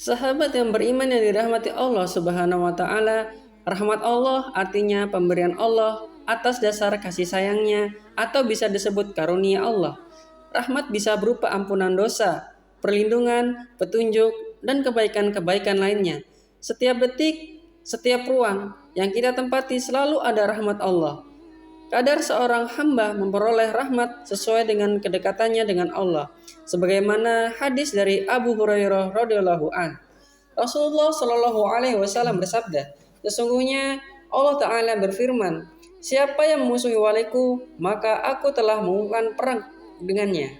Sahabat yang beriman yang dirahmati Allah Subhanahu wa taala, rahmat Allah artinya pemberian Allah atas dasar kasih sayangnya atau bisa disebut karunia Allah. Rahmat bisa berupa ampunan dosa, perlindungan, petunjuk, dan kebaikan-kebaikan lainnya. Setiap detik, setiap ruang yang kita tempati selalu ada rahmat Allah. Kadar seorang hamba memperoleh rahmat sesuai dengan kedekatannya dengan Allah, sebagaimana hadis dari Abu Hurairah radhiyallahu an. Rasulullah Shallallahu alaihi wasallam bersabda, sesungguhnya Allah Ta'ala berfirman, siapa yang memusuhi waliku, maka aku telah melakukan perang dengannya.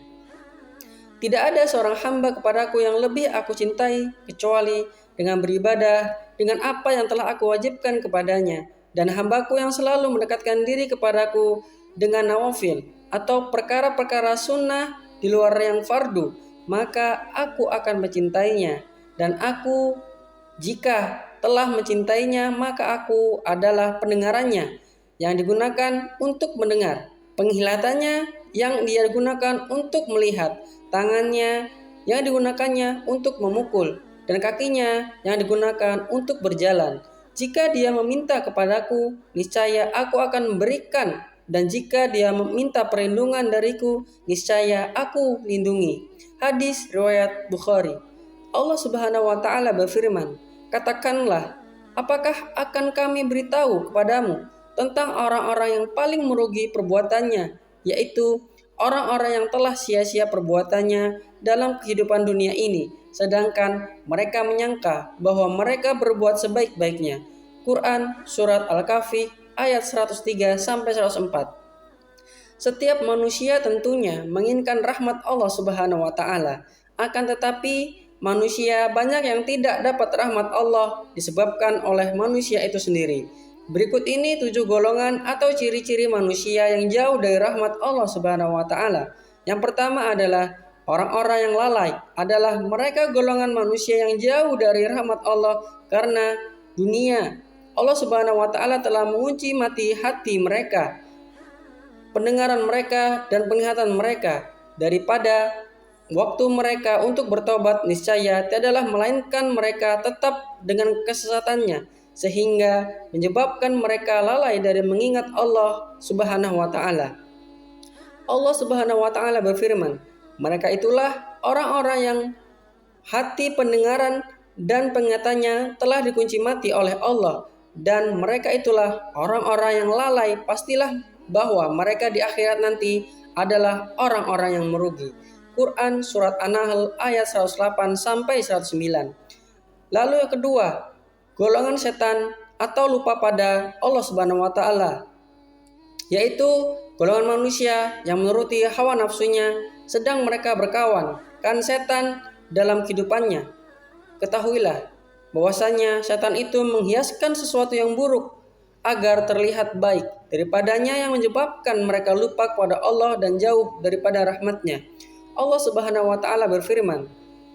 Tidak ada seorang hamba kepadaku yang lebih aku cintai kecuali dengan beribadah dengan apa yang telah aku wajibkan kepadanya, dan hambaku yang selalu mendekatkan diri kepadaku dengan nawafil atau perkara-perkara sunnah di luar yang fardu, maka aku akan mencintainya. Dan aku, jika telah mencintainya, maka aku adalah pendengarannya yang digunakan untuk mendengar, penglihatannya yang dia gunakan untuk melihat, tangannya yang digunakannya untuk memukul, dan kakinya yang digunakan untuk berjalan. Jika dia meminta kepadaku, niscaya aku akan memberikan, dan jika dia meminta perlindungan dariku, niscaya aku lindungi. Hadis riwayat Bukhari. Allah Subhanahu wa taala berfirman, katakanlah, apakah akan kami beritahu kepadamu tentang orang-orang yang paling merugi perbuatannya, yaitu orang-orang yang telah sia-sia perbuatannya dalam kehidupan dunia ini, sedangkan mereka menyangka bahwa mereka berbuat sebaik-baiknya. Quran Surat Al-Kahfi ayat 103-104. Setiap manusia tentunya menginginkan rahmat Allah Subhanahu wa taala. Akan tetapi manusia banyak yang tidak dapat rahmat Allah disebabkan oleh manusia itu sendiri. Berikut ini 7 golongan atau ciri-ciri manusia yang jauh dari rahmat Allah Subhanahu wa taala. Yang pertama adalah orang-orang yang lalai, adalah mereka golongan manusia yang jauh dari rahmat Allah karena dunia. Allah Subhanahu wa taala telah mengunci mati hati mereka, pendengaran mereka dan penglihatan mereka daripada waktu mereka untuk bertobat, niscaya tiadalah melainkan mereka tetap dengan kesesatannya, sehingga menyebabkan mereka lalai dari mengingat Allah Subhanahu wa taala. Allah Subhanahu wa taala berfirman, mereka itulah orang-orang yang hati, pendengaran dan penglihatannya telah dikunci mati oleh Allah, dan mereka itulah orang-orang yang lalai. Pastilah bahwa mereka di akhirat nanti adalah orang-orang yang merugi. Quran Surat An-Nahl ayat 108-109. Lalu yang kedua, golongan setan atau lupa pada Allah Subhanahu wa taala, yaitu golongan manusia yang menuruti hawa nafsunya sedang mereka berkawan kan setan dalam kehidupannya. Ketahuilah bahwasanya setan itu menghiaskan sesuatu yang buruk agar terlihat baik daripadanya, yang menyebabkan mereka lupa kepada Allah dan jauh daripada rahmatnya. Allah Subhanahu wa taala berfirman,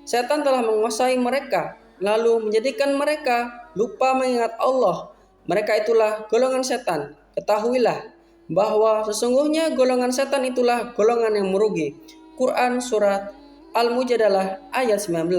setan telah menguasai mereka lalu menjadikan mereka lupa mengingat Allah. Mereka itulah golongan setan. Ketahuilah bahwa sesungguhnya golongan setan itulah golongan yang merugi. Quran Surat Al-Mujadalah ayat 19.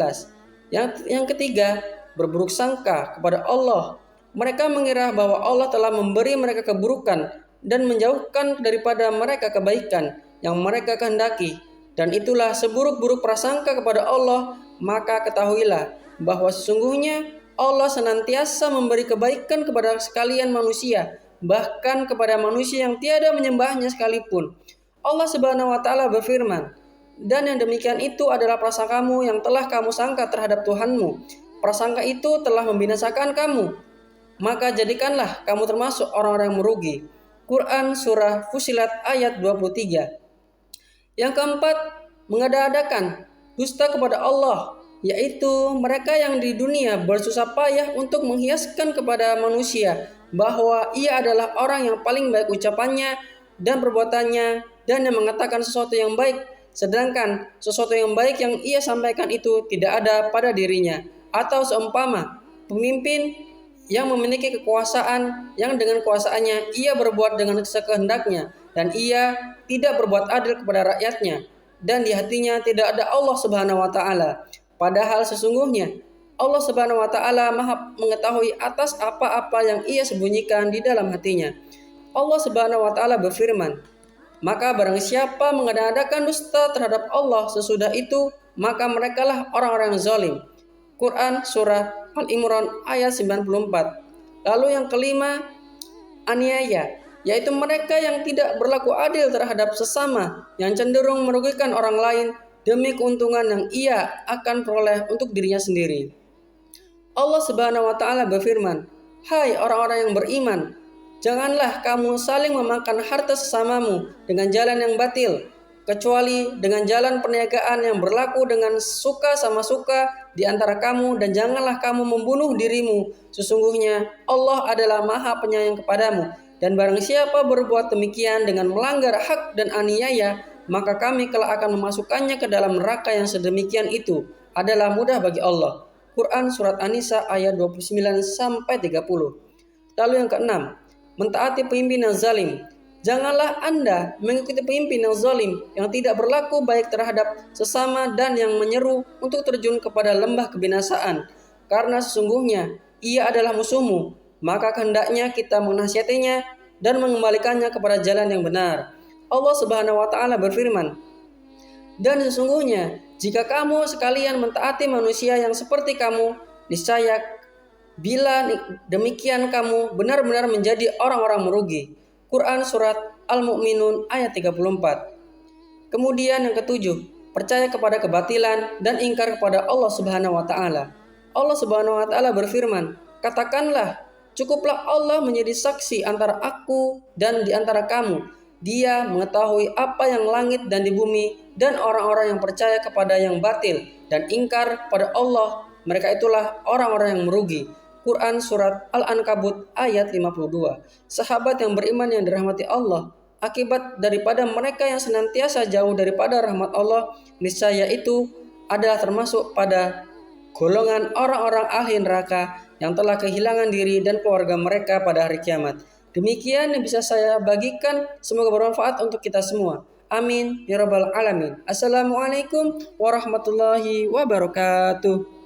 Yang ketiga, berburuk sangka kepada Allah. Mereka mengira bahwa Allah telah memberi mereka keburukan dan menjauhkan daripada mereka kebaikan yang mereka kehendaki. Dan itulah seburuk-buruk prasangka kepada Allah. Maka ketahuilah bahwa sesungguhnya Allah senantiasa memberi kebaikan kepada sekalian manusia, bahkan kepada manusia yang tiada menyembahnya sekalipun. Allah Subhanahu wa taala berfirman, dan yang demikian itu adalah prasangkamu yang telah kamu sangka terhadap Tuhanmu. Prasangka itu telah membinasakan kamu, maka jadikanlah kamu termasuk orang-orang yang merugi. Quran Surah Fusilat ayat 23. Yang keempat, mengada-adakan dusta kepada Allah, yaitu mereka yang di dunia bersusah payah untuk menghiaskan kepada manusia bahwa ia adalah orang yang paling baik ucapannya dan perbuatannya, dan yang mengatakan sesuatu yang baik, sedangkan sesuatu yang baik yang ia sampaikan itu tidak ada pada dirinya. Atau seumpama pemimpin yang memiliki kekuasaan, yang dengan kuasaannya ia berbuat dengan sekehendaknya, dan ia tidak berbuat adil kepada rakyatnya, dan di hatinya tidak ada Allah Subhanahu wa taala. Padahal sesungguhnya Allah Subhanahu wa taala Maha mengetahui atas apa-apa yang ia sembunyikan di dalam hatinya. Allah Subhanahu wa taala berfirman, "Maka barang siapa mengada-adakan dusta terhadap Allah sesudah itu, maka merekalah orang-orang yang zalim." Quran surah Al-Imran ayat 94. Lalu yang kelima, aniaya, yaitu mereka yang tidak berlaku adil terhadap sesama, yang cenderung merugikan orang lain demi keuntungan yang ia akan peroleh untuk dirinya sendiri. Allah Subhanahu wa taala berfirman, "Hai orang-orang yang beriman, janganlah kamu saling memakan harta sesamamu dengan jalan yang batil, kecuali dengan jalan perniagaan yang berlaku dengan suka sama suka di antara kamu, dan janganlah kamu membunuh dirimu. Sesungguhnya Allah adalah Maha Penyayang kepadamu. Dan barang siapa berbuat demikian dengan melanggar hak dan aniaya, maka kami kelak akan memasukkannya ke dalam neraka yang sedemikian itu adalah mudah bagi Allah." Quran surat An-Nisa ayat 29 sampai 30. Lalu yang keenam, mentaati pemimpin yang zalim. Janganlah Anda mengikuti pemimpin yang zalim yang tidak berlaku baik terhadap sesama dan yang menyeru untuk terjun kepada lembah kebinasaan, karena sesungguhnya ia adalah musuhmu. Maka hendaknya kita menasihatinya dan mengembalikannya kepada jalan yang benar. Allah Subhanahu wa taala berfirman, "Dan sesungguhnya jika kamu sekalian mentaati manusia yang seperti kamu, niscaya bila demikian kamu benar-benar menjadi orang-orang merugi." Quran surat Al-Mu'minun ayat 34. Kemudian yang ketujuh, percaya kepada kebatilan dan ingkar kepada Allah Subhanahu wa taala. Allah Subhanahu wa taala berfirman, "Katakanlah, cukuplah Allah menjadi saksi antara aku dan di antara kamu. Dia mengetahui apa yang langit dan di bumi, dan orang-orang yang percaya kepada yang batil dan ingkar pada Allah, mereka itulah orang-orang yang merugi." Quran surat Al-Ankabut ayat 52. Sahabat yang beriman yang dirahmati Allah, akibat daripada mereka yang senantiasa jauh daripada rahmat Allah, niscaya itu adalah termasuk pada golongan orang-orang ahli neraka yang telah kehilangan diri dan keluarga mereka pada hari kiamat. Demikian yang bisa saya bagikan, semoga bermanfaat untuk kita semua. Amin ya rabbal alamin. Assalamualaikum warahmatullahi wabarakatuh.